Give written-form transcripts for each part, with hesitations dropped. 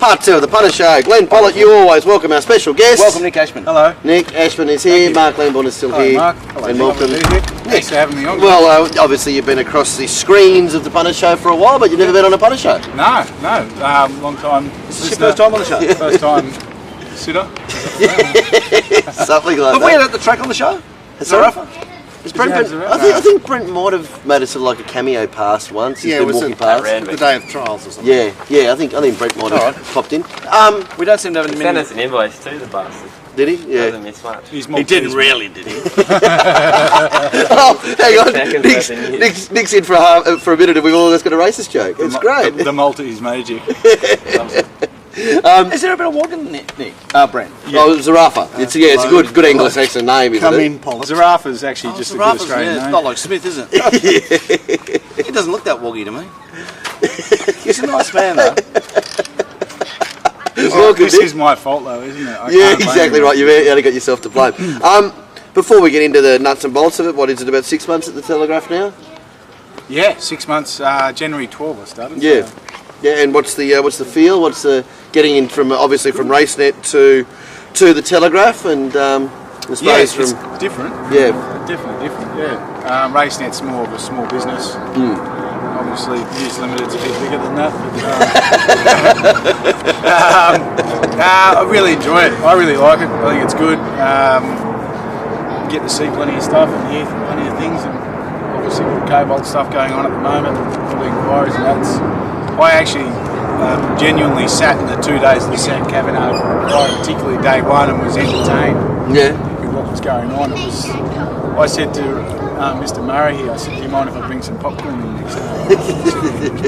Part 2 of the Punter Show. Glenn Pollett, you always welcome our special guest. Welcome, Nick Ashman. Hello. Nick Ashman is here. Mark Lamborn is still here. Mark. Hello, and Nick. welcome. Thanks for having me on. Well, obviously you've been across the screens of the Punter Show for a while, but you've never been on a Punter Show. No. Long time. Is this your first time on the show? First time sitter. Something like Have that. we had at the track on the show? Zarafa? Is Brent, Is that I think Brent might have made a sort of like a cameo past once. He's been walking past. the day of trials or something. Yeah. I think Brent might have popped in. We don't seem to have any Sent us an invoice too, the bastard. Did he? Yeah. Doesn't miss much. He's He didn't really, did he? Oh, hang on. Seconds left in Nick's in for a minute, and we've all just got a racist joke. It's great. The Maltese magic. Is there a bit of wagging, Nick? Brent. Oh, Zarafa. It's a good Anglo-Saxon name, isn't Come it? in, Pollett. Zarafa's actually just a good Australian It's name. not like Smith, is it? He doesn't look that woggy to me. He's a nice man, though. This is my fault, though, isn't it? I Yeah, can't blame exactly him. right. You've only got yourself to blame. Before we get into the nuts and bolts of it, what is it, about 6 months at the Telegraph now? Yeah, 6 months. January 12 I started. Yeah. So. Yeah, and what's the feel? What's the getting in from obviously from RaceNet to the Telegraph, and I suppose It's from different. yeah. Definitely different, yeah. RaceNet's more of a small business. Obviously, News Limited's a bit bigger than that. But, I really enjoy it. I really like it. I think it's good. Get to see plenty of stuff and hear plenty of things. And obviously, with the Cobalt stuff going on at the moment, all the inquiries and that's. I actually genuinely sat in the 2 days of the Sam Kavanagh, particularly day one, and was entertained. Yeah. With what was going on. I said to Mr. Murray here, I said, do you mind if I bring some popcorn in next time?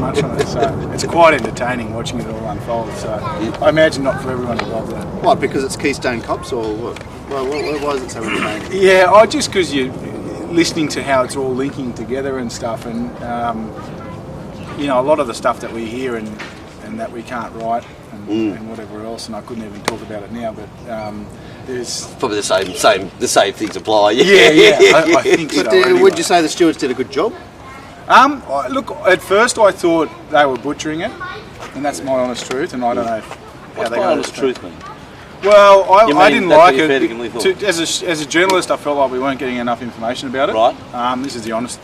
Much on it. So it's quite entertaining watching it all unfold. So I imagine not for everyone involved though. What, because it's Keystone Cops or what? Why is it so entertaining? Yeah, just because you're listening to how it's all linking together and stuff, and a lot of the stuff that we hear and that we can't write and whatever else, and I couldn't even talk about it now, but there's Probably the same things apply. yeah, I think so. But Anyway. would you say the stewards did a good job? Look, at first I thought they were butchering it, and that's my honest truth, and I don't know What's my honest truth, man? Well, I mean didn't that's like what you fairly it. genuinely thought? As a journalist, I felt like we weren't getting enough information about it. Right. This is the honest.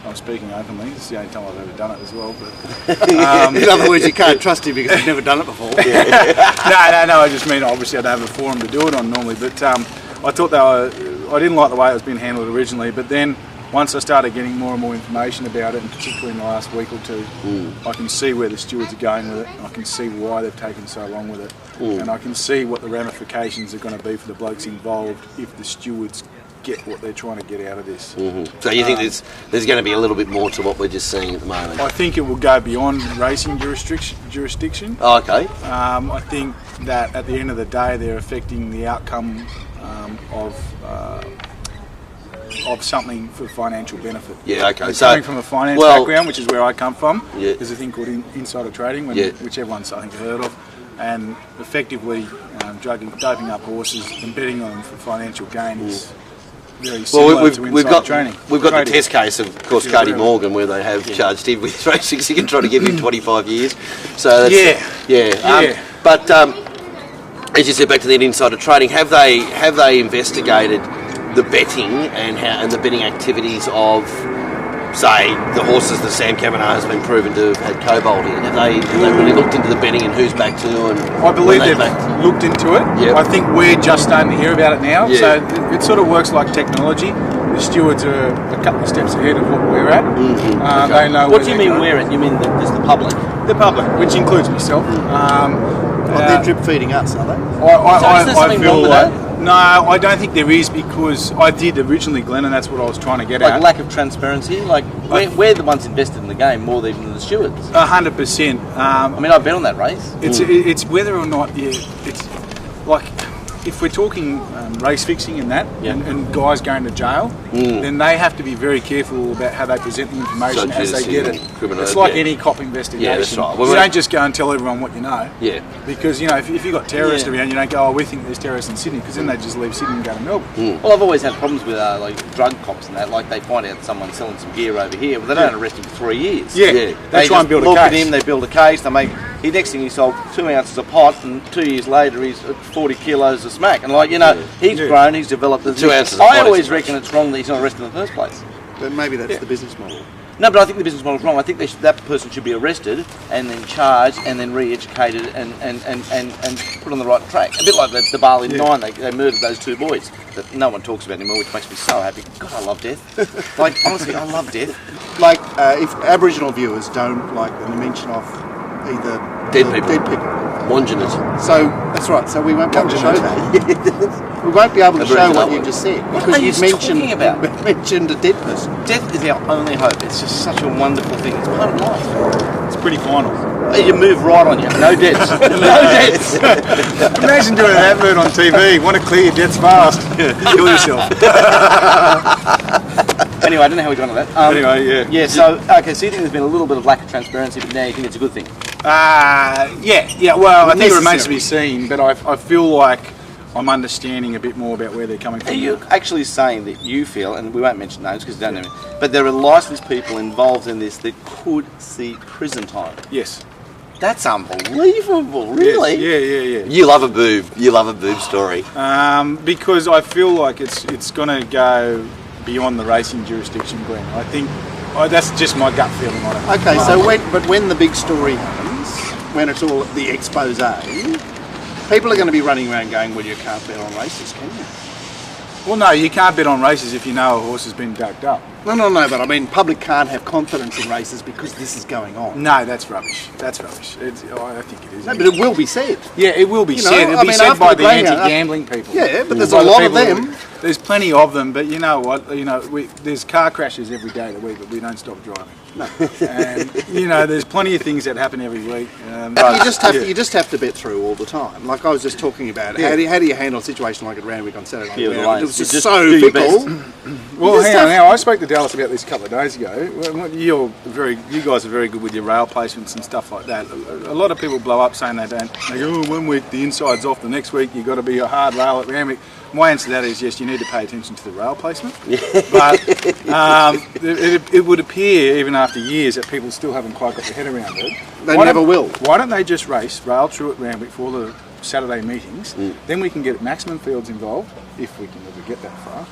I'm speaking openly. This is the only time I've ever done it as well. But In other words, you can't trust him because you've never done it before. no. I just mean obviously I don't have a forum to do it on normally. But I thought I didn't like the way it was being handled originally. But then once I started getting more and more information about it, and particularly in the last week or two, I can see where the stewards are going with it. I can see why they've taken so long with it, and I can see what the ramifications are going to be for the blokes involved if the stewards get what they're trying to get out of this. So you think there's going to be a little bit more to what we're just seeing at the moment? I think it will go beyond racing jurisdiction. Oh, okay. I think that at the end of the day, they're affecting the outcome of something for financial benefit. Yeah, okay. And So coming from a finance background, which is where I come from, Yeah. there's a thing called insider trading, which everyone's I think heard of, and effectively doping up horses and betting on them for financial gain is very similar to insider trading. We've got the test case of course, Cody Morgan, where they have charged him with racing and trying to give him 25 years. So that's, but as you said, back to the insider trading, have they investigated the betting and the betting activities of, say, the horses that Sam Kavanagh has been proven to have had Cobalt in? Have they really looked into the betting and who's back to? And I believe they've looked into it. Yep. I think we're just starting to hear about it now. Yeah. So it sort of works like technology. The stewards are a couple of steps ahead of what we're at. They know. What do you mean we're at? You mean just the public? The public, which includes myself. They're drip feeding us, are they? So is there something wrong with that? No, I don't think there is, because I did originally, Glenn, and that's what I was trying to get Like at. lack of transparency? Like we're the ones invested in the game more than the stewards. 100%. I mean, I bet on that race. It's whether or not it's like if we're talking race fixing and that, Yeah. and guys going to jail, then they have to be very careful about how they present the information as they get it. It's like any cop investigation. Yeah, that's right. You don't just go and tell everyone what you know. Yeah. Because, you know, if you've got terrorists around, you don't go, oh, we think there's terrorists in Sydney, because then they just leave Sydney and go to Melbourne. Well, I've always had problems with like drug cops and that. Like they find out someone's selling some gear over here, but they don't arrest him for 3 years. Yeah, Yeah. they try and build a look case. at him, they build a case, they make. Next thing he sold 2 ounces of pot, and 2 years later he's at 40 kilos of smack. And like, you know, he's grown, he's developed. 2 ounces of pot I is always a reckon it's wrong that he's not arrested in the first place. But maybe that's the business model. No, but I think the business model is wrong. I think that person should be arrested and then charged and then re-educated and put on the right track. A bit like the Bali 9, they murdered those 2 boys that no one talks about anymore, which makes me so happy. God, I love death. Like, honestly, I love death. Like, if Aboriginal viewers don't like the mention of either Dead people. Wanginers. So that's right. So we won't be able to show that. We won't be able to show what you just said What because are you you've mentioned talking about? mentioned a dead person. Death is our only hope. It's just such a wonderful thing. It's part of life. It's pretty final. You move right on you. No deaths. No deaths. Imagine doing an advert on TV. Want to clear your debts fast? Kill yourself. Anyway, I don't know how we got on that. Anyway, yeah. Yeah, so, okay, so you think there's been a little bit of lack of transparency, but now you think it's a good thing? Yeah. Well, I think it remains to be seen, but I feel like I'm understanding a bit more about where they're coming Are from. you actually saying that you feel, and we won't mention names because you don't know me, but there are licensed people involved in this that could see prison time? Yes. That's unbelievable, really? Yes, yeah. You love a boob. You love a boob story. Because I feel like it's going to go beyond the racing jurisdiction, Glenn. I think that's just my gut feeling on it. Okay, so when the big story happens, when it's all the expose, people are going to be running around going, well, you can't bet on races, can you? Well, no, you can't bet on races if you know a horse has been doped up. No, but I mean, public can't have confidence in races because this is going on. No, that's rubbish. That's rubbish. I think it is. No, but it will be said. Yeah, it will be You know, said. It'll I be mean, said after by the the greyhound- anti-gambling people. Yeah, but there's By a the lot of people them. There's plenty of them, but you know what? You know, there's car crashes every day of the week, but we don't stop driving. No. And you know, there's plenty of things that happen every week. You just have to bet through all the time. Like I was just talking about, how do you handle a situation like at Randwick on Saturday night? It was just so fickle. Well, hang on. Now, I spoke to Dallas about this a couple of days ago. Well, you guys are very good with your rail placements and stuff like that. A lot of people blow up saying they don't. They go, oh, 1 week the inside's off, the next week you've got to be a hard rail at Randwick. My answer to that is yes, you need to pay attention to the rail placement. But it would appear, even after years, that people still haven't quite got their head around it. They never will. Why don't they just race rail through at Randwick for all the Saturday meetings? Then we can get maximum fields involved, if we can ever get that far.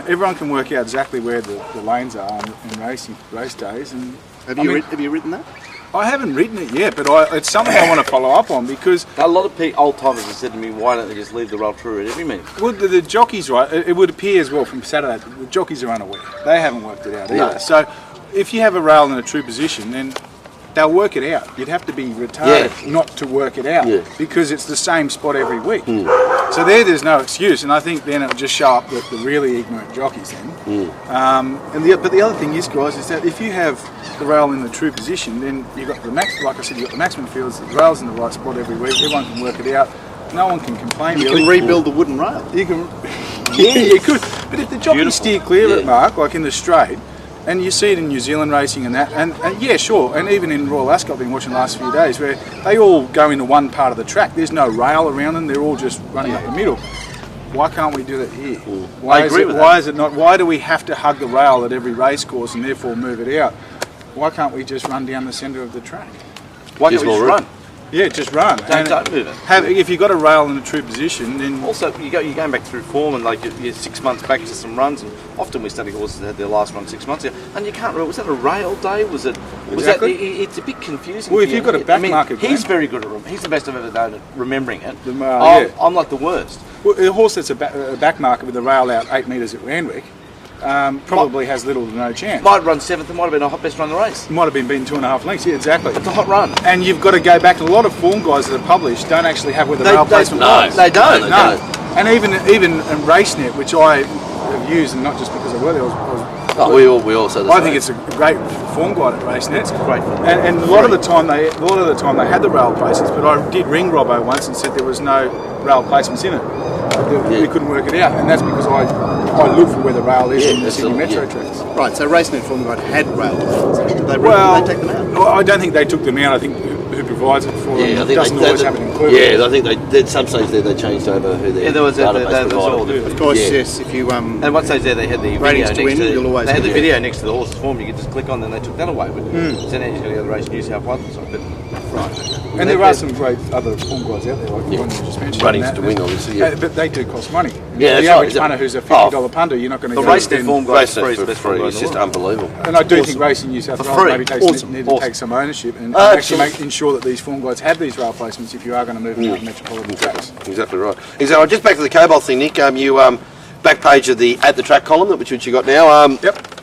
Everyone can work out exactly where the lanes are in race days. And Have you written that? I haven't written it yet, but it's something I want to follow up on because A lot of old timers have said to me, why don't they just leave the rail through at every meeting? well, the jockeys, right? It would appear as well from Saturday, the jockeys are unaware. They haven't worked it out either. So if you have a rail in a true position, then they'll work it out. You'd have to be retarded not to work it out because it's the same spot every week. So there's no excuse, and I think then it'll just show up the really ignorant jockeys then. But the other thing is, guys, is that if you have the rail in the true position, then you've got like I said, you've got the maximum fields, the rail's in the right spot every week, everyone can work it out, no one can complain. You can rebuild the wooden rail. You can, you could. But if the jockeys steer clear of it, Mark, like in the straight, and you see it in New Zealand racing and that, and yeah, sure, and even in Royal Ascot I've been watching the last few days, where they all go into one part of the track, there's no rail around them, they're all just running up the middle. Why can't we do that here? Why do we have to hug the rail at every race course and therefore move it out? Why can't we just run down the centre of the track? Why can't we just run? Yeah, just run. Don't move it. If you've got a rail in a true position, then Also, you're going back through form and like you're 6 months back to some runs, and often we study horses that had their last run 6 months ago, and you can't remember, was that a rail day? Was that? It's a bit confusing. Well, if you've got a back marker, he's very good at he's the best I've ever known at remembering it. I'm like the worst. Well, a horse that's a back marker with the rail out 8 metres at Randwick probably has little to no chance. Might run 7th, it might have been a hot best run of the race. Might have been beaten 2.5 lengths, yeah, exactly. It's a hot run. And you've got to go back to a lot of form guys that are published don't actually have where the rail placement was. They don't. No. And even in RaceNet, which I have used, and not just because I work there, I was Oh, we also. I think it's a great form guide at racing. It's great. And a lot of the time they had the rail placements, but I did ring Robbo once and said there was no rail placements in it. We couldn't work it out, and that's because I look for where the rail is in the Sydney Metro tracks. Right, so Racing and Form Guide had rail placements. Did they take them out? I don't think they took them out. I think who provides it for them doesn't always have it included. Yeah, I think they at some stage there they changed over who their database provider. Of course, yes. If you and once they said they had the video ratings next to win, to you'll always they had the have video next to the horse's form. You could just click on, then they took that away. But so now you've got to go to Race New South Wales. But And there are some great other form guides out there, like the one you just mentioned. Ratings to win, obviously. Yeah. But they do cost money. Yeah, the average punter who's a $50 punter, you're not going to the go Race New Form Guide for free. It's just unbelievable. And I do think Racing New South Wales maybe need to take some ownership and actually ensure that these form guides have these rail placements if you are going to move them to metropolitan tracks. Exactly right. Exactly. Just back to the Cobalt thing, Nick. You back page of the at the track column, which you got now. Yep.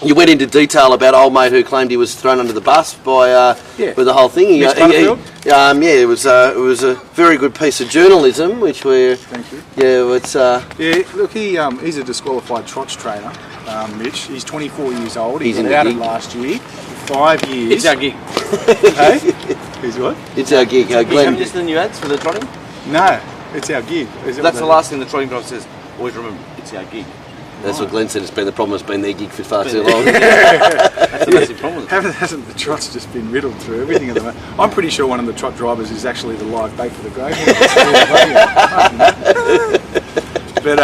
You went into detail about old mate who claimed he was thrown under the bus by with the whole thing. It was a very good piece of journalism, which we're. Thank you. Yeah, it's. Look, he's a disqualified trots trainer, Mitch. He's 24 years old. He's got in the outed gig. last year. 5 years. it's our gig. Hey? He's what? It's our gig. You haven't Glenn. just the new ads for the trotting? No, it's our gig. That's the last thing the trotting driver says. Always remember, it's our gig. That's what Glenn said. It's been the problem. It's been their gig for far too long. That's the massive problem. Hasn't the trots just been riddled through everything at the moment? I'm pretty sure one of the trot drivers is actually the live bait for the greyhound. But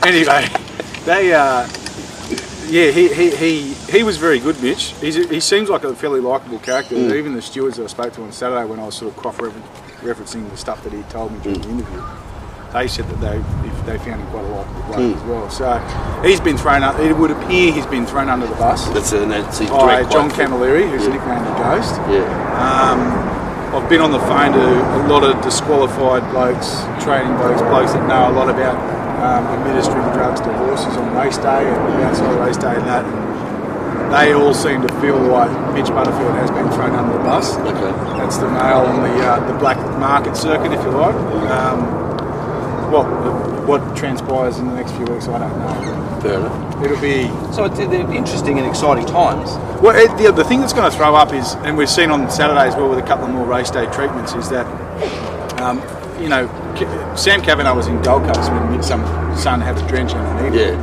anyway, he was very good, Mitch. He seems like a fairly likeable character. Even the stewards that I spoke to on Saturday, when I was sort of cross-referencing the stuff that he told me during the interview, they said that they found him quite a likeable bloke as well. So he's been thrown up. It would appear he's been thrown under the bus. That's his by direct John quote. Camilleri, who's nicknamed the Ghost. Yeah. I've been on the phone to a lot of disqualified blokes, training blokes that know a lot about administering drugs to horses on race day and outside race day and that. And they all seem to feel like Mitch Butterfield has been thrown under the bus. Okay. That's the male on the black market circuit, if you like. What transpires in the next few weeks, I don't know. Fair enough. It'll be. So they're interesting and exciting times. Well, the thing that's going to throw up is, and we've seen on Saturday as well with a couple of more race day treatments, is that, Sam Kavanagh was in Gold Coast when Mitch's son had a drench underneath. Yeah.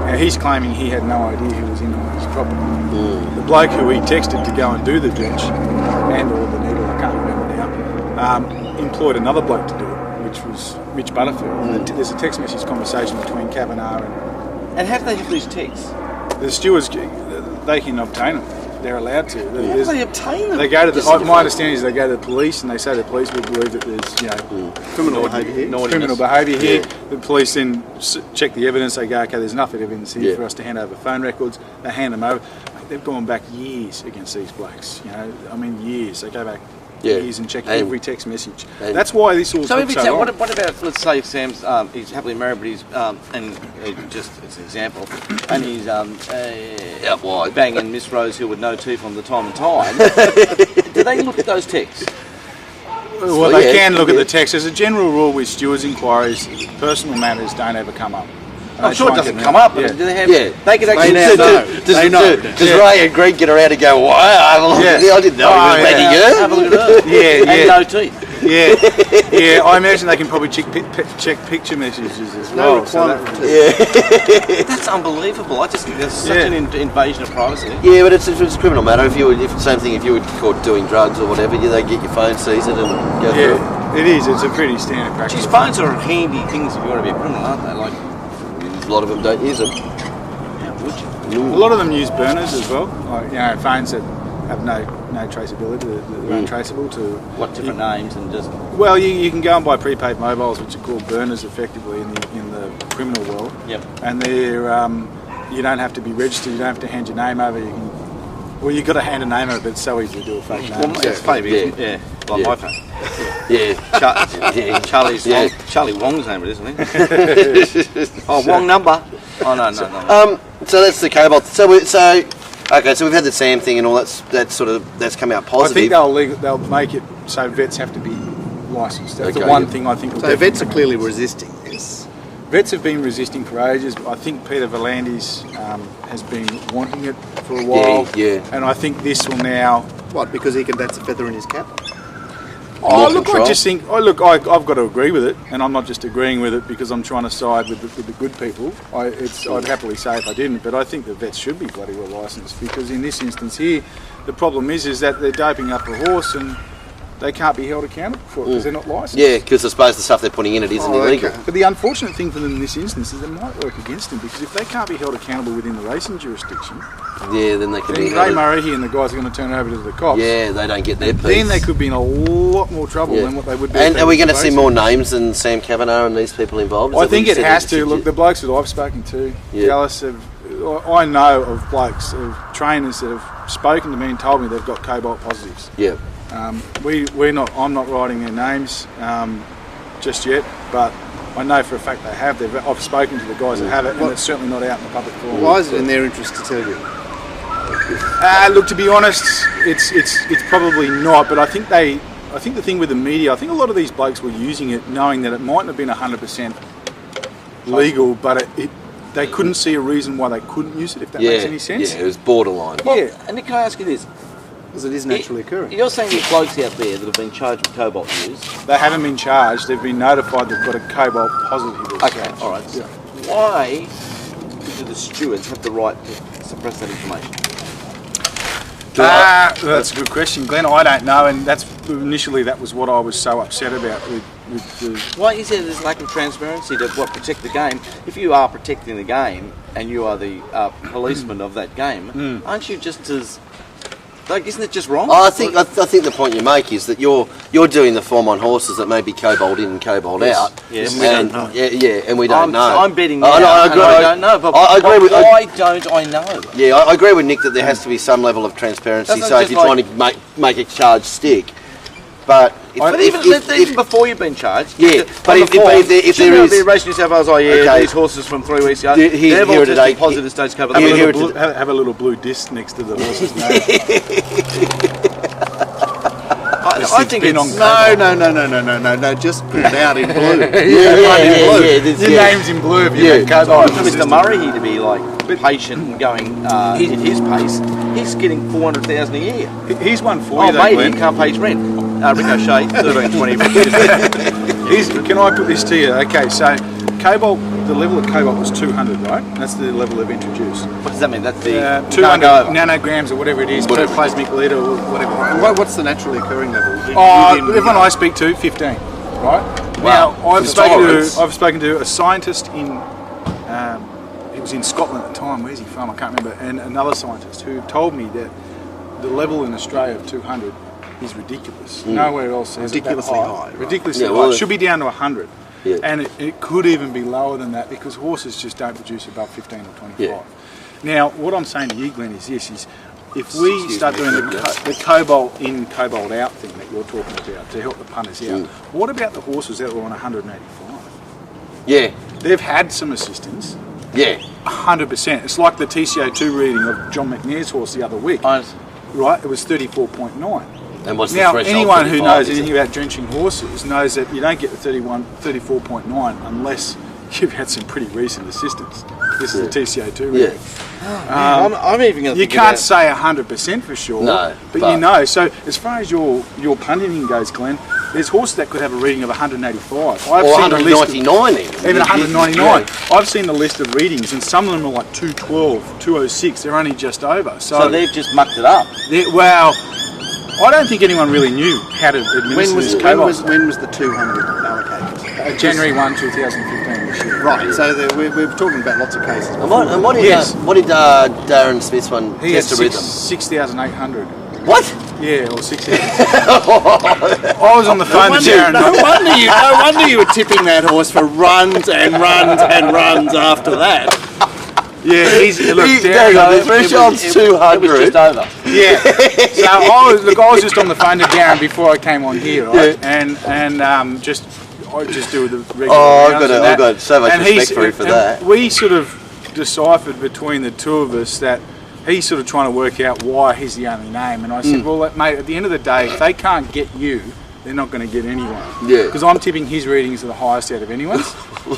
Now he's claiming he had no idea he was in on his property. The bloke who he texted to go and do the drench and or the needle, I can't remember now, employed another bloke to do it, which was Mitch Butterfield. And there's a text message conversation between Kavanagh And how do they have these texts? the stewards. They can obtain them. They're allowed to. How do they obtain them? They go to my understanding is they go to the police and they say the police will believe that there's Criminal behaviour here. criminal behaviour here. The police then check the evidence. They go, okay, there's enough evidence here for us to hand over phone records. They hand them over. They've gone back years against these blokes. Years. They go back years and check every text message. That's why this all. So took so long. what about, let's say Sam's he's happily married, but he's just as an example, and he's Out wide. banging Miss Rose Hill with no teeth on the time and time. Do they look at those texts? Well, they can look at the text. As a general rule with stewards' inquiries, personal matters don't ever come up. I'm sure it doesn't come up, but do they have? Yeah. They could actually They know. They know. Does Ray and Greg get around and go, wow, I didn't know he was letting her? Have a look at her. And no teeth. Yeah. I imagine they can probably check picture messages as well. No requirement for That's unbelievable. I just think there's such an invasion of privacy. Yeah, but it's a criminal matter. Same thing if you were caught doing drugs or whatever, they get your phone seized and go through it. It is. It's a pretty standard practice. Geez, phones are handy things if you want to be a criminal, aren't they? Like, A lot of them don't use them. how would you? A lot of them use burners as well. Like, phones that have no traceability, they're untraceable to. What different names and just. Well, you can go and buy prepaid mobiles, which are called burners, effectively in the criminal world. Yep. And they're you don't have to be registered. You don't have to hand your name over. You've got to hand a name over, but it's so easy to do a fake name. Well, it's funny because, like my phone. Yeah. Charlie's Charlie Wong's name, isn't it? Wong number. Oh no. So that's the Cobalt. So we've had the Sam thing and all that's come out positive. I think they'll make it so vets have to be licensed. That's the one thing I think. So vets are clearly resisting this. vets have been resisting for ages. I think Peter Volandis has been wanting it for a while. Yeah. And I think this will now... What, because that's a feather in his cap? Oh, look, control. I just think... Oh, look, I've got to agree with it, and I'm not just agreeing with it because I'm trying to side with the good people. I'd happily say if I didn't, but I think the vets should be bloody well licensed, because in this instance here, the problem is that they're doping up a horse and they can't be held accountable for it because they're not licensed. Yeah, because I suppose the stuff they're putting in it isn't illegal. But the unfortunate thing for them in this instance is it might work against them, because if they can't be held accountable within the racing jurisdiction, Yeah, then they can be... Ray Murray and the guys are going to turn it over to the cops. Yeah, they don't get their piece. Then they could be in a lot more trouble than what they would be. And are we going to see more names than Sam Kavanagh and these people involved? I think it has to. Look, the blokes that I've spoken to, Dallas, I know of blokes, of trainers that have spoken to me and told me they've got Cobalt positives. Yeah. I'm not writing their names just yet, but I know for a fact they have. I've spoken to the guys that have it, and it's certainly not out in the public forum. Why is it in their interest to tell you? Look, to be honest, it's probably not. But I think the thing with the media, I think a lot of these blokes were using it knowing that it mightn't have been 100% legal, but they couldn't see a reason why they couldn't use it. If that makes any sense. Yeah, it was borderline. Well, and can I ask you this? Because it is naturally occurring. You're saying there's blokes out there that have been charged with cobalt use. They haven't been charged. They've been notified they've got a cobalt positive. Okay, all right. So why do the stewards have the right to suppress that information? That's a good question, Glenn. I don't know, and initially that was what I was so upset about with the... Why is there this lack of transparency to protect the game? If you are protecting the game and you are the policeman of that game, aren't you just as... Like, isn't it just wrong? I think the point you make is that you're doing the form on horses that may be Cobalt in and Cobalt out. Yes, and we don't know. Yeah, and we don't know. I'm betting now, I don't know. But I agree with. Why don't I know? Yeah, I agree with Nick that there has to be some level of transparency. That's So if you're trying to make a charge stick, but even before you've been charged, if there is the Race New South Wales, these horses from 3 weeks ago, they've all tested positive stage cover. Have a little blue disc next to the horse's name. I think it's no. Just put it out in blue. Your name's in blue if you had Cobalt. For Mr. Murray here to be like patient and going at his pace, he's getting 400,000 a year. Here's one for you, though, maybe Glenn. he can't pay his rent. Ricochet, 13.20. Can I put this to you? Okay, so Cobalt, the level of Cobalt was 200, right? That's the level they've introduced. What does that mean? That's the 200 nanograms or whatever it is, per plasmic litre or whatever. What's the naturally occurring level? Everyone I speak to, 15, right? Wow. Now, I've spoken to a scientist in, he was in Scotland at the time, where's he from? I can't remember, and another scientist who told me that the level in Australia of 200 is ridiculous. Nowhere else is ridiculously high. Ridiculously high. It should be down to 100. Yeah. And it could even be lower than that because horses just don't produce above 15 or 25. Yeah. Now, what I'm saying to you, Glenn, is this, is if we start doing the Cobalt in, Cobalt out thing that you're talking about to help the punters out, what about the horses that were on 185? Yeah. They've had some assistance. Yeah. 100%. It's like the TCO2 reading of John McNair's horse the other week. Right? It was 34.9. And what's now, the threshold? Anyone who knows anything about drenching horses knows that you don't get the 34.9 unless you've had some pretty recent assistance. This is a TCO2 reading. I'm even going to You can't say 100% for sure, but you know. So as far as your punting goes, Glenn, there's horses that could have a reading of 185. Or 199 even 199. Yeah. I've seen the list of readings, and some of them are like 212, 206. They're only just over. So they've just mucked it up. Well, I don't think anyone really knew how to administer this Cobalt. When was the 200 allocated? January 1, 2015 this year. Right, so we're talking about lots of cases. And what did Darren Smith's one He had test a rhythm? 6,800. What? Yeah, or 6,000. I was on the phone to Darren. No wonder you were tipping that horse for runs and runs and runs after that. Yeah, the threshold's 200. It was just over. Yeah. So I was just on the phone to Darren before I came on here, right? Yeah. And I just do the regular. I've got so much respect for you for that. We sort of deciphered between the two of us that he's sort of trying to work out why he's the only name, and I said, well, mate, at the end of the day, if they can't get you they're not going to get anyone. Yeah. Because I'm tipping his readings are the highest out of anyone's.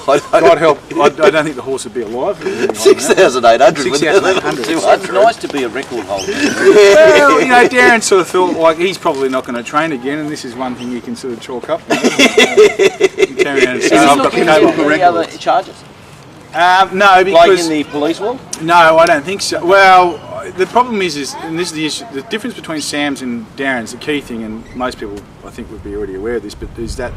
I God help, I don't think the horse would be alive. 6,800. 6,800. It's nice to be a record holder. Well, you know, Darren sort of thought like he's probably not going to train again, and this is one thing you can sort of chalk up. You can carry around and say, I've got the Cobalt Any other records. charges? No, because Like in the police world? no, I don't think so. Well, the problem is, and this is the issue, the difference between Sam's and Darren's, the key thing, and most people I think would be already aware of this, but is that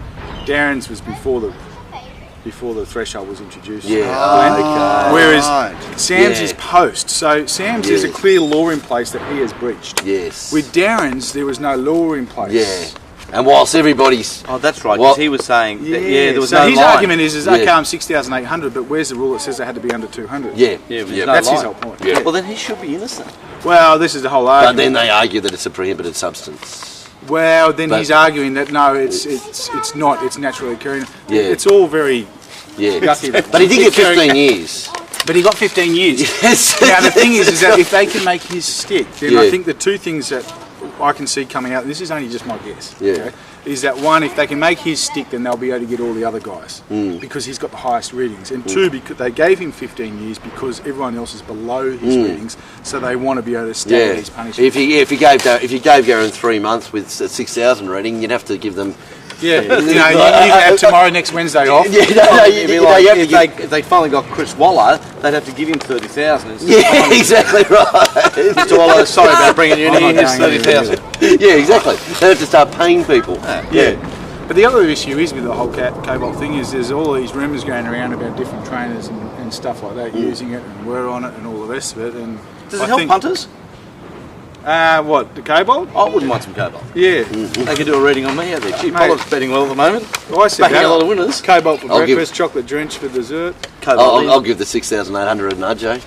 Darren's was before the threshold was introduced. Yeah. Whereas Right. Sam's Yeah. is post. So Sam's is a Yes. clear law in place that he has breached. Yes. With Darren's, there was no law in place. Yeah. And whilst everybody's... Oh, that's right, Well- because he was saying, that, there was so no his line. argument is Yeah. okay, I'm 6,800, but where's the rule that says they had to be under 200? Yeah. Yeah, but yeah. no That's his line. whole point. Yeah. Well, then he should be innocent. Well, this is the whole But argument. then they argue that it's a prohibited substance. Well, then But- he's arguing that no, it's not. It's naturally occurring. Yeah. It's all very. Yeah. Yucky. But he did get 15 years. But he got 15 years. Yes. Now the thing is that if they can make his stick, then Yeah. I think the two things that I can see coming out. This is only just my guess. Yeah. Is that one? If they can make his stick, then they'll be able to get all the other guys because he's got the highest readings. And two, because they gave him 15 years because everyone else is below his readings, so they want to be able to stagger his punishment. If you gave Garen 3 months with a 6,000 rating, you'd have to give them. Yeah, you know, you can have tomorrow, next Wednesday off. Yeah, It'd be like if they finally got Chris Waller, they'd have to give him 30,000. Yeah, exactly right. Mr. Waller, sorry about bringing you in. I'm not Here's going 30,000. Yeah, exactly. They have to start paying people. Yeah. But the other issue is with the whole Cobalt thing is there's all these rumours going around about different trainers and stuff like that using it and were on it and all the rest of it. And Does it help punters? What, the Cobalt? I wouldn't mind some Cobalt. Yeah. They could do a reading on me out there. Gee, Mate. Pollard's betting well at the moment. I said Backing that. a lot of winners. Cobalt for I'll give- breakfast, chocolate drench for dessert. Cobalt. I'll give the 6,800 a nudge, eh?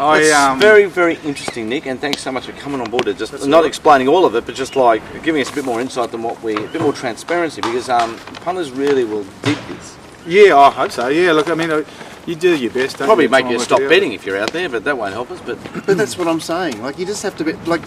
It's very, very interesting, Nick, and thanks so much for coming on board. To just not explaining all of it, but just like giving us a bit more insight than a bit more transparency, because punters really will dig this. Yeah, I hope so. Yeah, look, I mean, you do your best. Don't Probably you, make try you and stop work it out. betting if you're out there, but that won't help us. But But that's what I'm saying. Like, you just have to be like,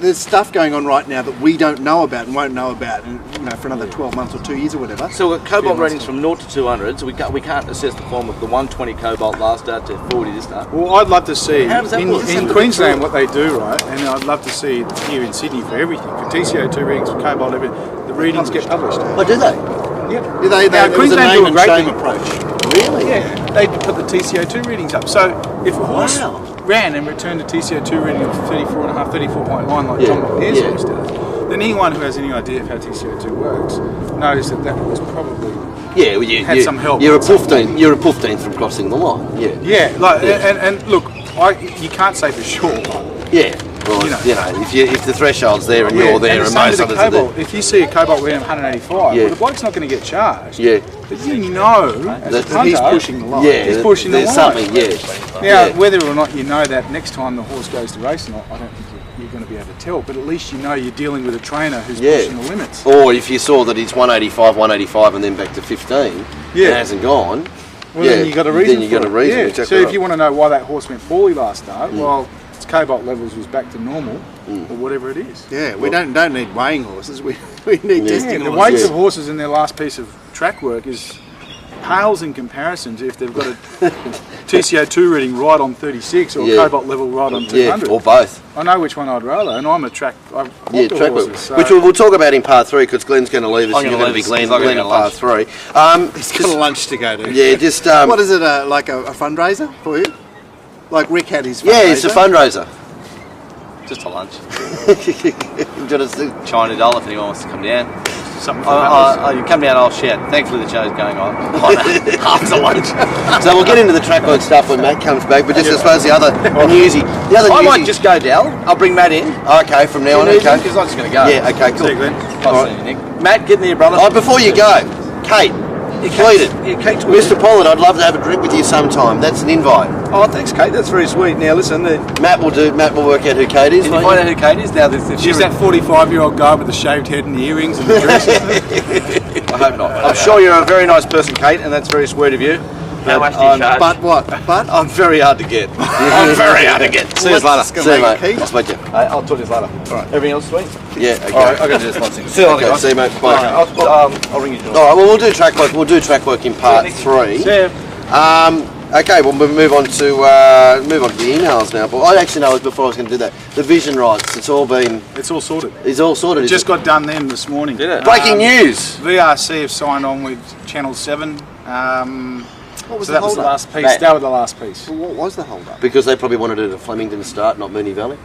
there's stuff going on right now that we don't know about and won't know about, and for another 12 months or 2 years or whatever. so we've got Cobalt ratings from 0 to 200, so we can't assess the form of the 120 Cobalt last start to 40 this start. Well, I'd love to see How does that work? in Queensland what they do, right? And I'd love to see it here in Sydney for everything. For TCO2 readings, for Cobalt, everything. The readings get published. Oh, do they? Yep. They, Now, it was a Queensland name do a and great shame thing. approach. Really? Yeah, they put the TCO2 readings up. So if a horse Wow. ran and returned a TCO2 reading of 34.5, 34.9 like Yeah, John Montaire's yeah. horse does, then anyone who has any idea of how TCO2 works knows that that was probably... Yeah, well, Had some help. You're a 15th. You're a 15th from crossing the line. Yeah. Yeah, like, Yeah. And look, you can't say for sure. Yeah. Well, You know. if the threshold's there and you're there and and the same most with the others are there. Cobalt. If you see a Cobalt reading of 185, Yeah. well, the bloke's not going to get charged. Yeah. But you know, as a That He's punter, pushing the line. Yeah. He's pushing the there's line. something. Yeah. Now, Yeah. whether or not you know that next time the horse goes to race or not, I don't think you're going to be able to tell. But at least you know you're dealing with a trainer who's Yeah. pushing the limits. Or if you saw that it's 185, and then back to 15, Yeah. it hasn't gone. Well, then you got a reason. Then you got a reason. Yeah. Exactly So if right. you want to know why that horse went poorly last start, well, its Cobalt levels was back to normal or whatever it is. Yeah, we don't need weighing horses. We need Yeah, testing the horses. weights of horses in their last piece of track work is pales in comparison to if they've got a TCO2 reading right on 36 or Yeah. a Cobalt level right on Yeah, 200. or both. I know which one I'd rather, and I'm a track. I've Yeah, looked at track work. horses, so- Which we'll talk about in part 3 because Glenn's going to leave us. I'm And you're gonna going to be leave us, Glenn 'cause I've in got part to 3. He's got a lunch to go to. Yeah, just What is it, like a fundraiser for you? Like Rick had his fundraiser? yeah, it's a fundraiser. Just a lunch. You got to- China doll if anyone wants to come down. something for that. You come down, I'll shout. Thankfully the show's going on. After lunch. So we'll get into the track work stuff when Matt comes back, but just I suppose the other newsy. The other I newsy. might just go, Dal. I'll bring Matt in. Okay, from now on, okay. Because I'm just going to go. Yeah, okay, cool. See you, Glenn. Nice seeing you, Nick. Matt, get in here, brother. Oh, before you go, Kate, tweeted. Yeah, Kate tweeted. Mr. Pollard, I'd love to have a drink with you sometime. That's an invite. Oh, thanks, Kate. That's very sweet. Now, listen, Matt will work out who Kate is. can you won't find out who Kate is? Now, there's She's that 45-year-old guy with the shaved head and the earrings and the dress. I hope not. I'm sure you're a very nice person, Kate, and that's very sweet of you. How much do you charge? But what? But I'm very hard to get. I'm very hard to get. See you later. See you, mate. I'll speak to you. I'll talk to you later. All right. Everything else sweet? Yeah, okay. All right, I got to do this one thing. See you later, Okay, guys. see you, mate. All Bye. right, I'll ring you. All right, well, we'll do track work. We'll do track work in part 3. Okay, well, we'll move on to the emails now. But I actually know before I was going to do that. The vision rights. It's all sorted. It Just just got done then this morning. Did it? breaking news. VRC have signed on with Channel 7. what was So the that was the hold-up? last piece. That was the last piece. Well, what was the hold-up? Because they probably wanted it at Flemington start, not Moonee Valley.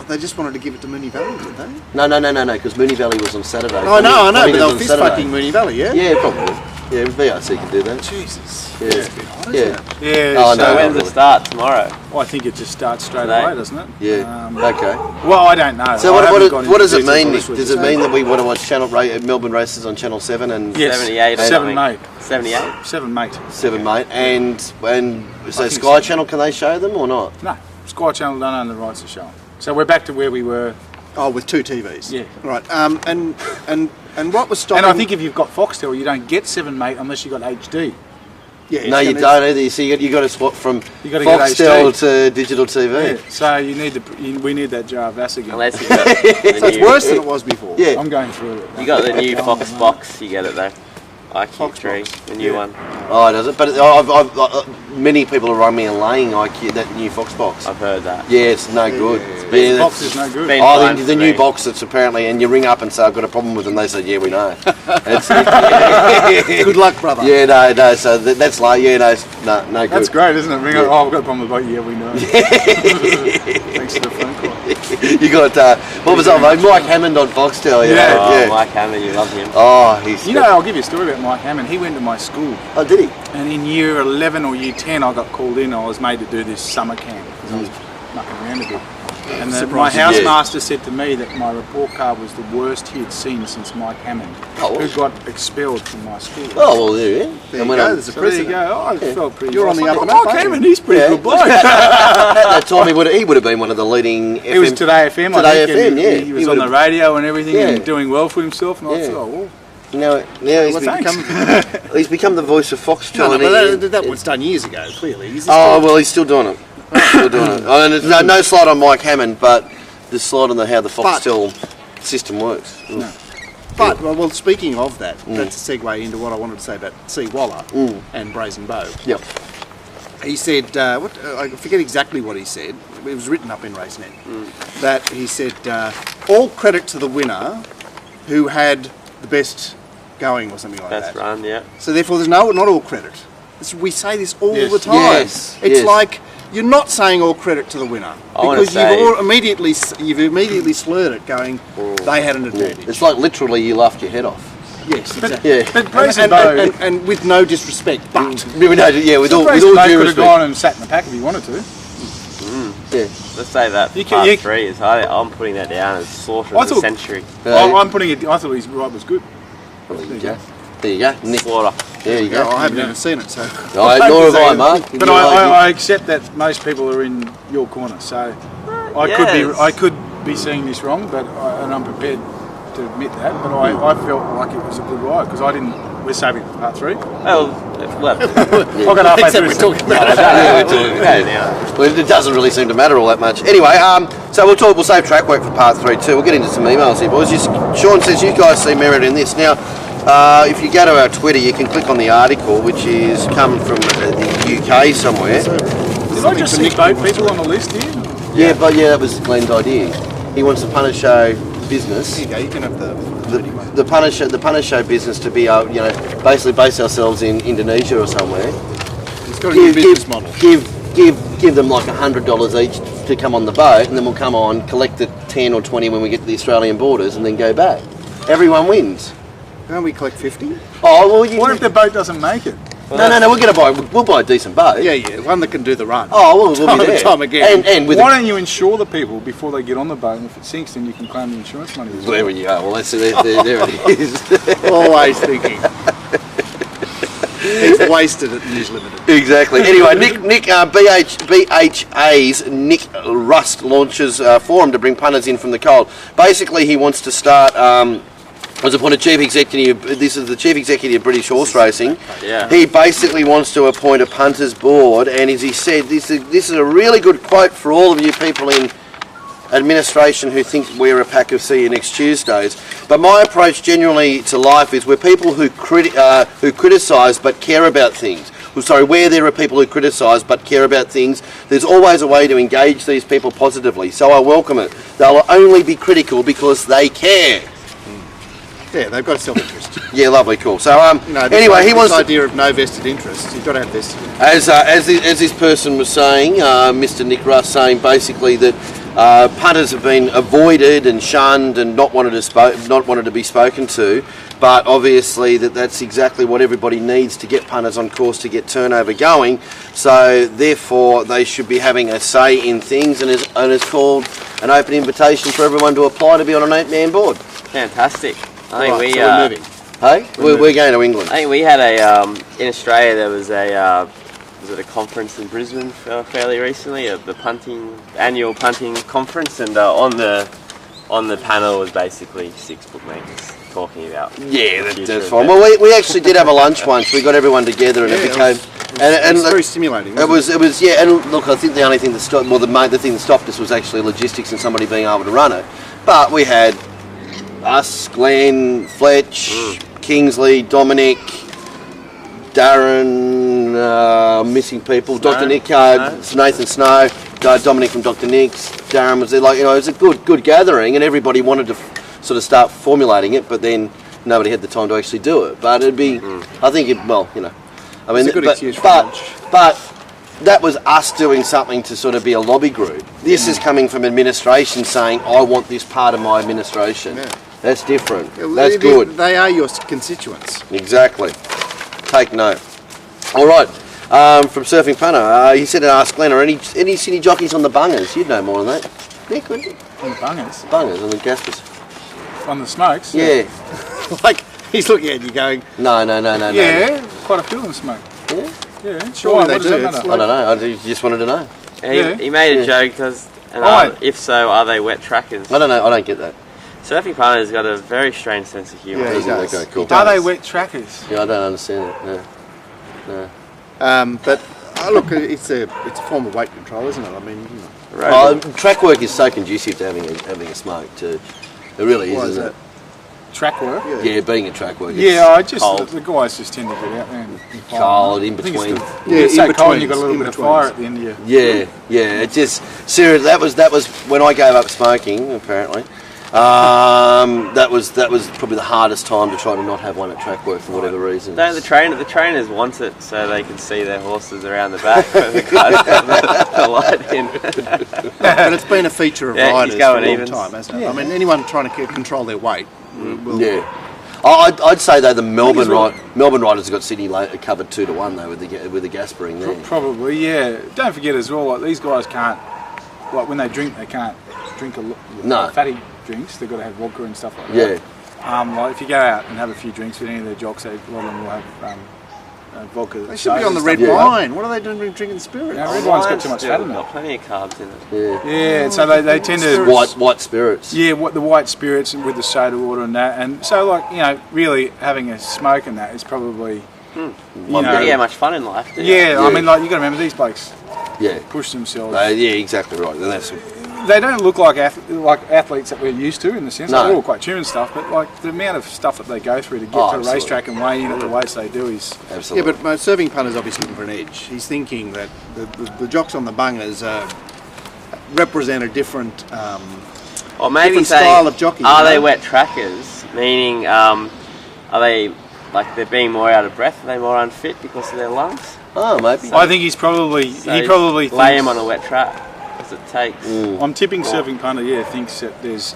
They just wanted to give it to Moonee Valley, did they? No, because Moonee Valley was on Saturday. I know, but they Flemington's were on fist Saturday. fucking Moonee Valley, yeah? Yeah, probably. Yeah, VRC can do that. Jesus. Yeah. It's a bit hot, isn't Yeah. it? Yeah, Oh, so no, When's it start? Tomorrow? I think it just starts straight Today. away, doesn't it? Yeah. Um, Okay. Well, I don't know. So I haven't what gone into does it details mean, on Nick? this week. Does it mean that we want to watch Melbourne races on Channel 7 and Yes. 78 or 7, something. mate. 78? 7, mate. 7, mate? And so think Sky so. Channel, can they show them or not? No, Sky Channel don't own the rights to show 'em. So we're back to where we were. Oh, with 2 TVs. Yeah. Right. And what was stopping? And I think if you've got Foxtel, you don't get 7, mate, unless you've got HD. yeah, it's No, you gonna- don't either. You see, you got to swap from You gotta get Foxtel HD. to digital TV. Yeah. So you need we need that jar of Vass again. Unless you got the So it's new, worse than it was before. Yeah. I'm going through it. you got the new Fox box, you get it though. IQ3, the new one. Oh, does it? But many people are rung me and laying IQ, that new Fox box. I've heard that. Yeah, it's no good. The Yeah, box is no good. Been Oh, fine the for new me. box that's apparently, and you ring up and say, I've got a problem with them, they say, yeah, we know. It's, Good luck, brother. yeah, no, so that's like, yeah, no good. That's great, isn't it? Ring Yeah. up, oh, I've got a problem with the boat. Yeah, we know. Thanks for the phone call. You got, what was that, mate? Mike Hammond on Foxtel, Yeah. Oh, Mike Hammond, you love him. Oh, he's... You know, I'll give you a story about Mike Hammond. He went to my school, Oh, did he? and in year 11 or year 10, I got called in. I was made to do this summer camp because I was mucking around a bit. And my Surprising, housemaster said to me that my report card was the worst he had seen since Mike Hammond, Oh. who got expelled from my school. Oh, well, there you go. There And you when go. I- There's a So there you precedent. go. I felt pretty. You're on the up and Mike up, aren't you? Hammond, he's pretty Yeah. good bloke. At that time, he would have been one of the leading He was Today FM. I Today think, and FM, yeah. He was He on the would've- radio and everything, Yeah. and doing well for himself. And I Yeah. thought, oh, well, Now he's well, thanks. he's become the voice of Foxtel. No, and but he- that was done years ago, clearly. Is this Oh, still- well, he's still doing it. Still doing it. Oh, and it's no slide on Mike Hammond, but the slide on how the Foxtel system works. But, well, speaking of that, that's a segue into what I wanted to say about C. Waller and Brazen Bow. Yep. He said, I forget exactly what he said, it was written up in RaceNet, that he said, all credit to the winner who had the best going or something like Best that. run, yeah. So therefore there's not all credit. We say this all Yes. the time. Yes, It's yes. like, you're not saying all credit to the winner. I wanna Because say- you've immediately slurred it going, they had an advantage. It's like literally you laughed your head off. Yes, exactly. Yeah. but And, Brazen Bow, and with no disrespect, but With all Brazen Bow due could have gone respect. and sat in the pack if he wanted to. Yeah. Let's say that You can- part you- 3 is, I'm putting that down as slaughter I of the thought- century. I'm putting it. I thought his right was good. There you go. There you go. Nick. Slaughter. There you yeah, go. I haven't even seen it, so. Nor have I, Mark. But I accept that most people are in your corner, so Yes. I could be seeing this wrong, but and I'm prepared to admit that. But I felt like it was a good ride because I didn't. We're saving it for part 3. Well, I got halfway through. We're talking about it. Yeah, we're talking about it now. Well, it doesn't really seem to matter all that much. Anyway, so we'll save track work for part 3 too. We'll get into some emails here, boys. Sean says you guys see merit in this. Now, if you go to our Twitter, you can click on the article, which is come from the UK somewhere. Did I just see boat people on the list here? Yeah, but that was Glenn's idea. He wants the Punter Show business. There you go, you can have the The Punter Show business to be, basically base ourselves in Indonesia or somewhere. It's got a new business model. Give them like $100 each to come on the boat, and then we'll come on, collect the 10 or 20 when we get to the Australian borders, and then go back. Everyone wins. Can't we collect 50? Oh well, What if the boat doesn't make it? No, we'll buy a decent boat. Yeah, one that can do the run. Oh, we'll Time be and there. time again. And with Why don't you insure the people before they get on the boat, and if it sinks, then you can claim the insurance money. as well. there you go. Well, there it is. Always thinking. It's wasted at News Limited. Exactly. Anyway, BHA's Nick Rust launches a forum to bring punters in from the cold. Basically, he wants to start was appointed chief executive. This is the chief executive of British Horse Racing. Yeah. He basically wants to appoint a punters board, and as he said, this is a really good quote for all of you people in administration who think we're a pack of see you next Tuesdays. But my approach generally to life is we're people who criticise but care about things. Where there are people who criticise but care about things, there's always a way to engage these people positively. So I welcome it. They'll only be critical because they care. Yeah, they've got self-interest. Yeah, lovely, cool. So anyway, he wants this idea of no vested interest. You've got to have vested interest. As this person was saying, Mr. Nick Russ saying basically that punters have been avoided and shunned and not wanted to be spoken to. But obviously that's exactly what everybody needs to get punters on course to get turnover going. So therefore they should be having a say in things, and it's called an open invitation for everyone to apply to be on an 8-man board. Fantastic. I think we're moving. Hey, we're going to England. I think we had in Australia there was a conference in Brisbane fairly recently, the annual punting conference, and on the panel was basically 6 bookmakers talking about. Yeah, that's fine. Well, we actually did have a lunch once. We got everyone together, and it became it was very stimulating. It was yeah. And look, I think the only thing that stopped, the thing that stopped us was actually logistics and somebody being able to run it. But we had us, Glenn, Fletch, Kingsley, Dominic, Darren, missing people, Dr. Nick, Nathan Snow, Dominic from Dr. Nick's, Darren was there. It was a good gathering, and everybody wanted to sort of start formulating it, but then nobody had the time to actually do it. But it'd be, I think it's a good excuse for lunch. But that was us doing something to sort of be a lobby group. This is coming from administration saying, I want this part of my administration. Yeah. That's different. Yeah, that's good. They are your constituents. Exactly. Take note. All right. From Surfing Punter, he said to ask Glenn, are any city jockeys on the bungers? You'd know more than that. Nick, wouldn't you? On the bungers? Bungers, on the Gaspers. On the Smokes? Yeah. Like, he's looking at you going... No. Yeah, quite a few of them smoke. Yeah? Yeah, sure. What does that matter? I don't know. I just wanted to know. He made a joke because, if so, are they wet trackers? I don't know. I don't get that. Surfing Punter's got a very strange sense of humour. Yeah, he does. Okay, cool. Are they wet trackers? Yeah, I don't understand it. No. But look, it's a form of weight control, isn't it? I mean, you know. Track work is so conducive to having a smoke too. It really is, isn't it? Track work? Yeah, being a track work. Yeah, the guys just tend to get out there and cold in between. It's so cold and you've got a little bit of fire at the end of you. Yeah. It just seriously, that was when I gave up smoking. Apparently, that was probably the hardest time to try to not have one at track work for whatever reason. No, the trainers want it so they can see their horses around the back when the guys have the light in. But it's been a feature of riders for a long time, hasn't it? Yeah. I mean, anyone trying to control their weight will... Yeah. I'd say though the Melbourne riders have got Sydney covered 2-1 though with the gaspering there. Probably, yeah. Don't forget as well, like these guys can't, like when they drink, they can't drink fatty drinks. They've got to have vodka and stuff like that. Yeah. Like if you go out and have a few drinks with any of their jocks, a lot of them will have vodka. They should be on the red wine. What are they doing drinking spirits? No, red wine's got too much fat in it. Got plenty of carbs in it. Yeah, so they tend to... White spirits. Yeah, the white spirits and with the soda water and that. And so, really having a smoke and that is probably... how much fun in life. Yeah, I mean, like, you got to remember, these blokes push themselves. Yeah, exactly right. Then that's they don't look like athletes that we're used to in the sense. They're all quite tune and stuff, but like the amount of stuff that they go through to get to a racetrack and weigh in at the weights they do is... Absolutely. Yeah, but Surfing Punter's obviously looking for an edge. He's thinking that the jocks on the bungers represent a different or maybe different style of jockey. Are they wet trackers? Meaning, are they like they're being more out of breath? Are they more unfit because of their lungs? Oh, maybe. I think he probably lay him on a wet track. It takes. I'm tipping Surfing Punter, thinks that there's...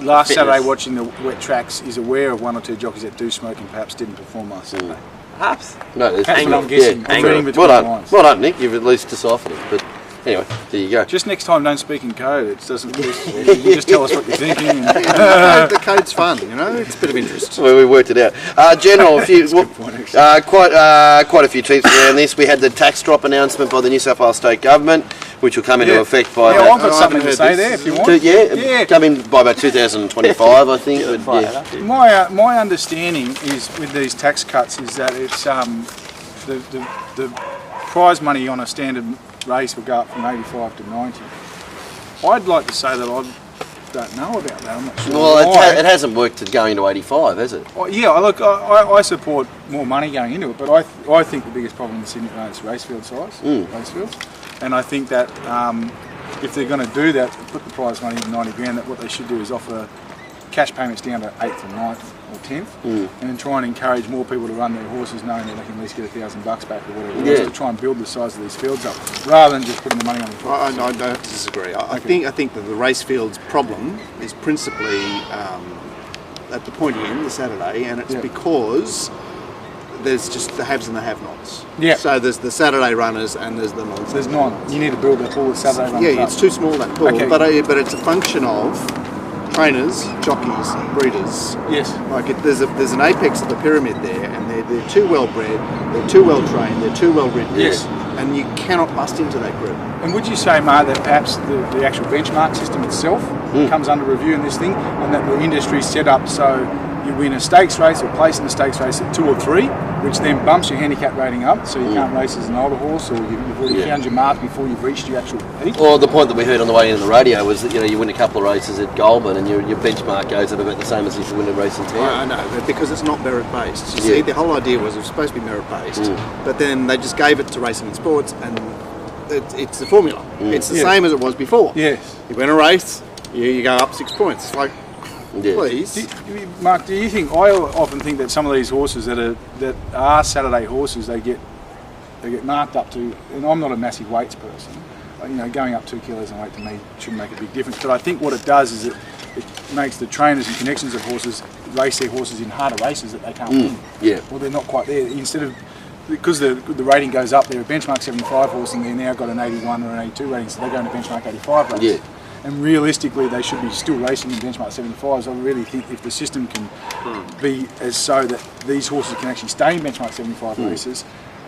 Last Saturday watching the wet tracks, is aware of 1 or 2 jockeys that do smoke and perhaps didn't perform last Saturday. Perhaps. No, there's... That's what I'm guessing. I'm reading between the lines. Well done, Nick. You've at least deciphered it. But anyway, there you go. Just next time, don't speak in code. It doesn't... You just tell us what you're thinking. The code's fun, it's a bit of interest. Well, we worked it out. General, quite a few tweets around this. We had the tax drop announcement by the New South Wales State Government. which will come into effect by I've about, got something to say there if you want. come in by about 2025, I think. But, yeah. My understanding is with these tax cuts is that it's the prize money on a standard race will go up from 85 to 90. I'd like to say that I don't know about that. I'm not sure. Well, it hasn't worked to going to 85, has it? Well, yeah, look, I support more money going into it, but I think the biggest problem in Sydney is race field size, race fields, and I think that if they're going to do that, put the prize money in 90 grand, that what they should do is offer cash payments down to 8th and 9th or 10th, and then try and encourage more people to run their horses knowing that they can at least get $1,000 back or whatever it is, to try and build the size of these fields up, rather than just putting the money on the top. I don't disagree. I think that the race fields problem is principally at the pointy end, the Saturday, and it's because there's just the haves and the have-nots. Yeah. So there's the Saturday runners and there's the non-Saturday. There's none. You need to build that pool of Saturday runners Yeah, up. it's too small, that pool. Okay. But it's a function of trainers, jockeys, breeders. Yes. Like there's an apex of the pyramid there, and they're too well bred, they're too well trained, they're too well ridden. Yes. And you cannot bust into that group. And would you say, Mark, that perhaps the actual benchmark system itself comes under review in this thing, and that the industry's set up so you win a stakes race or place in the stakes race at 2 or 3, which then bumps your handicap rating up, so you can't race as an older horse, or you've already found your mark before you've reached your actual peak? Well, the point that we heard on the way in the radio was that you win a couple of races at Goulburn and your benchmark goes up about the same as if you win a race in town. I know, but because it's not merit-based. You see, the whole idea was it was supposed to be merit-based, but then they just gave it to Racing and Sports, and it's the formula. It's the same as it was before. Yes. You win a race, you go up 6 points. It's like, please. Mark, do you think? I often think that some of these horses that are Saturday horses, they get marked up to. And I'm not a massive weights person. Going up 2 kilos in weight to me shouldn't make a big difference. But I think what it does is it makes the trainers and connections of horses race their horses in harder races that they can't win. Yeah. Well, they're not quite there. Instead of because the rating goes up, they're a benchmark 75 horse and they're now got an 81 or an 82 rating, so they're going to benchmark 85 race. Yeah. And realistically, they should be still racing in benchmark 75s. I really think if the system can be as so that these horses can actually stay in benchmark 75 races,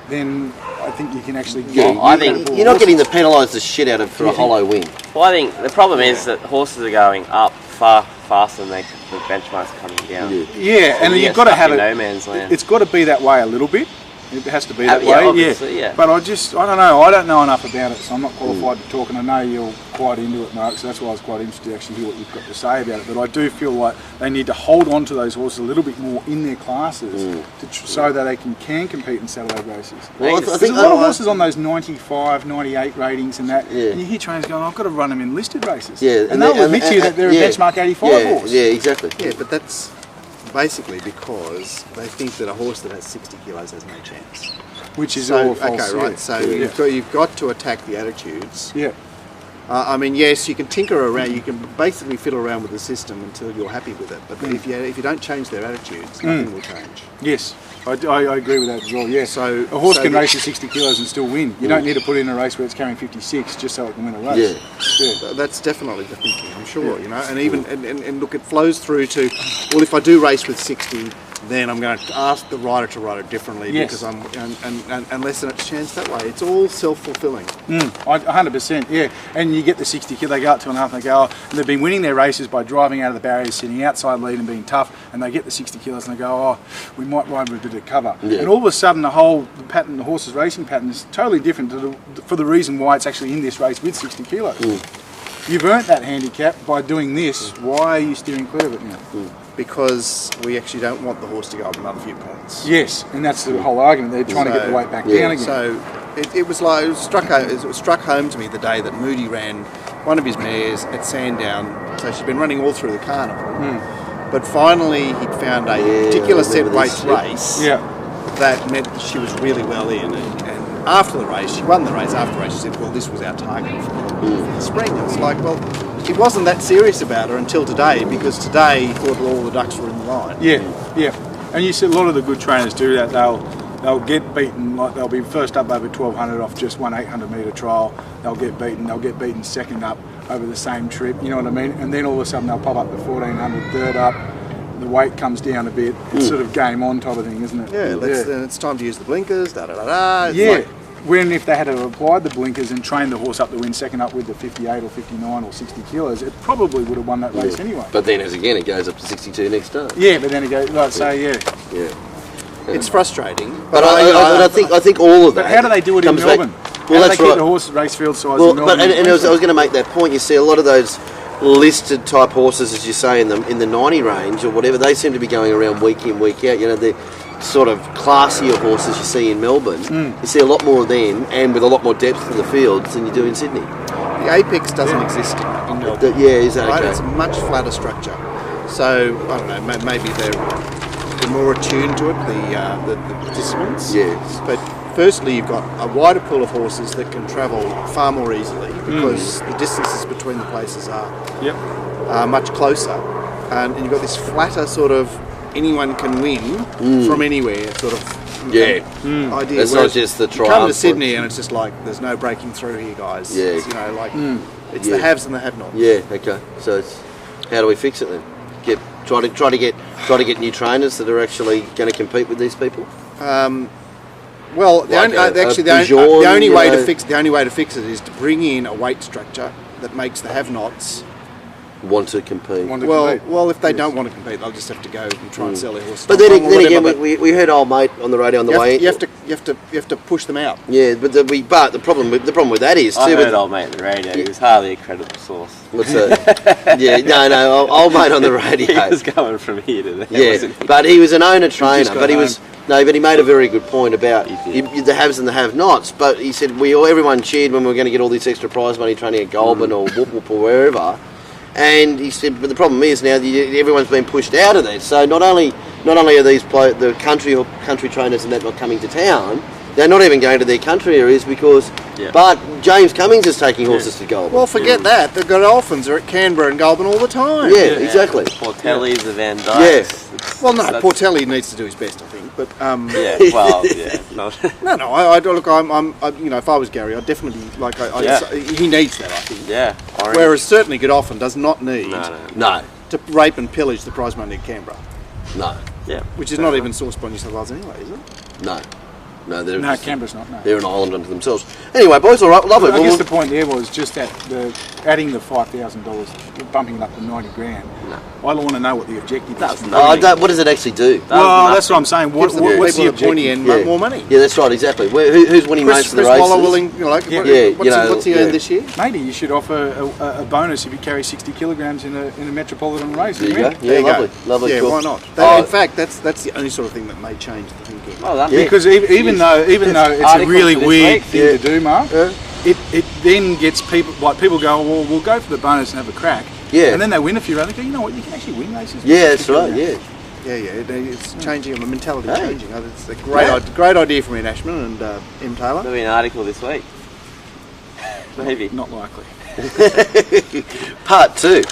then I think you can actually get. I think you're not getting the penalised the shit out of for a hollow win. Well, I think the problem is that horses are going up far faster than the benchmarks coming down. Yeah, and you've got to have it. No man's land. It's got to be that way a little bit. It has to be that way, obviously, yeah. But I don't know. I don't know enough about it, so I'm not qualified to talk. And I know you're quite into it, Mark. So that's why I was quite interested to actually hear what you've got to say about it. But I do feel like they need to hold on to those horses a little bit more in their classes so that they can compete in Saturday races. Well, I There's think a lot of horses on those 95, 98 ratings and that, Yeah. and you hear trainers going, "I've got to run them in listed races." Yeah, and they'll admit to you that they're a benchmark 85 horse. Yeah, exactly. Yeah, but that's basically because they think that a horse that has 60 kilos has no chance. Which is all false. Okay, right. So you've got to attack the attitudes. Yeah. I mean, yes, you can tinker around. You can basically fiddle around with the system until you're happy with it. But if you don't change their attitudes, nothing will change. Yes, I agree with that as well. Yeah. So a horse can race at 60 kilos and still win. You don't need to put in a race where it's carrying 56 just so it can win a race. Yeah. That's definitely the thinking. I'm sure. And even and look, it flows through to, well, if I do race with 60. Then I'm going to ask the rider to ride it differently because I'm and lessen its chance that way. It's all self-fulfilling. 100%, yeah. And you get the 60 kilo, they go up 2.5 and they go, and they've been winning their races by driving out of the barriers, sitting outside lead and being tough, and they get the 60 kilos and they go, we might ride with a bit of cover. Yeah. And all of a sudden the horse's racing pattern is totally different for the reason why it's actually in this race with 60 kilos. You've earned that handicap by doing this. Why are you steering clear of it now? Because we actually don't want the horse to go up another few points. Yes, and that's the whole argument. They're trying to get the weight back down again. So it struck home to me the day that Moody ran one of his mares at Sandown. So she'd been running all through the carnival. But finally he'd found a particular set weights race that meant that she was really well in. And after the race, she won the race. After the race, she said, well, this was our target for the spring. It's like, well, he wasn't that serious about her until today, because today he thought all the ducks were in the line. Yeah. And you see a lot of the good trainers do that. They'll get beaten, like they'll be first up over 1200 off just one 800 metre trial. They'll get beaten second up over the same trip, you know what I mean? And then all of a sudden they'll pop up to 1400, third up, the weight comes down a bit. It's sort of game on type of thing, isn't it? Yeah, then it's time to use the blinkers, da da da da. Yeah. when if they had to applied the blinkers and trained the horse up to win second up with the 58 or 59 or 60 kilos, it probably would have won that race anyway. But then, as again, it goes up to 62 next time. Yeah, but then it goes, like say, Yeah. It's frustrating. But I think all of that. But how do they do it in Melbourne? Well, how that's do they keep right. the horse race field size Well, in Melbourne? but and I was going to make that point. You see a lot of those listed type horses, as you say, in the 90 range or whatever. They seem to be going around week in, week out. You know, the sort of classier horses you see in Melbourne. You see a lot more of them, and with a lot more depth to the fields than you do in Sydney. The apex doesn't exist in Melbourne. Is that Right? okay? It's a much flatter structure. So I don't know. Maybe they're more attuned to it. The participants. Yes. But firstly, you've got a wider pool of horses that can travel far more easily because the distances between the places are much closer, and you've got this flatter sort of anyone can win from anywhere sort of idea. That's not just the you come triumph. to Sydney and it's just like there's no breaking through here, guys. Yeah. It's, it's the haves and the have-nots. Yeah. Okay. So it's, how do we fix it then? Try to get new trainers that are actually going to compete with these people. Well, the only way to fix it is to bring in a weight structure that makes the have-nots Want to compete. Well, if they don't want to compete, they'll just have to go and try and sell their horses. But then again, we heard old mate on the radio on the way. You have to push them out. Yeah, but the problem with that is too. I heard old mate on the radio. He was hardly a credible source. What's that? Yeah, no, old mate on the radio. He was going from here to there. Yeah, wasn't he? but he was an owner trainer. got But he home. was but he made a very good point about He did. the haves and the have-nots. But he said everyone cheered when we were going to get all this extra prize money training at Goulburn or Whoop Whoop or wherever. And he said, but the problem is now everyone's been pushed out of that. So not only are these the country trainers and that not coming to town, they're not even going to their country areas because. Yeah. But James Cummings is taking horses to Goulburn. Well, forget that. The Godolphins are at Canberra and Goulburn all the time. Yeah, exactly. Portelli's, the Van Dykes. Yeah. Well, no, That's- Portelli needs to do his best, I think. But Yeah, well, yeah. Not, no. I look. If I was Gary, I'd definitely he needs that. I think. yeah. Orange. Whereas certainly Godolphin does not need No, to rape and pillage the prize money at Canberra, no, Yeah. which is not even sourced by New South Wales anyway, is it? no. No, No, Canberra's not. No. they're an island unto themselves. Anyway, boys, all right, lovely. I guess the point there was just that adding the $5,000, bumping it up to 90 grand. No. I don't want to know what the objective is. what does it actually do? Well, that's what I'm saying. What's Gives the the people at pointy objective? end more money. Yeah, that's right, exactly. Who's winning most of the Chris races? Waller willing, what's he earned this year? Maybe you should offer a bonus if you carry 60 kilograms in a metropolitan race. There you go. win. Yeah, lovely. Yeah, cool. why not? In fact, that's the only sort of thing that may change the thinking. Well done. Yeah. Because even though it's a Article really for this weird week. thing to do, Mark, it then gets people go, well, we'll go for the bonus and have a crack. Yeah. And then they win a few rounds. They go, you know what, you can actually win races. Yeah, that's right. Yeah. It's changing, the mentality Hey. changing. It's a great idea from Ian Ashman and M. Taylor. There'll be an article this week. Maybe. Not likely. Part 2.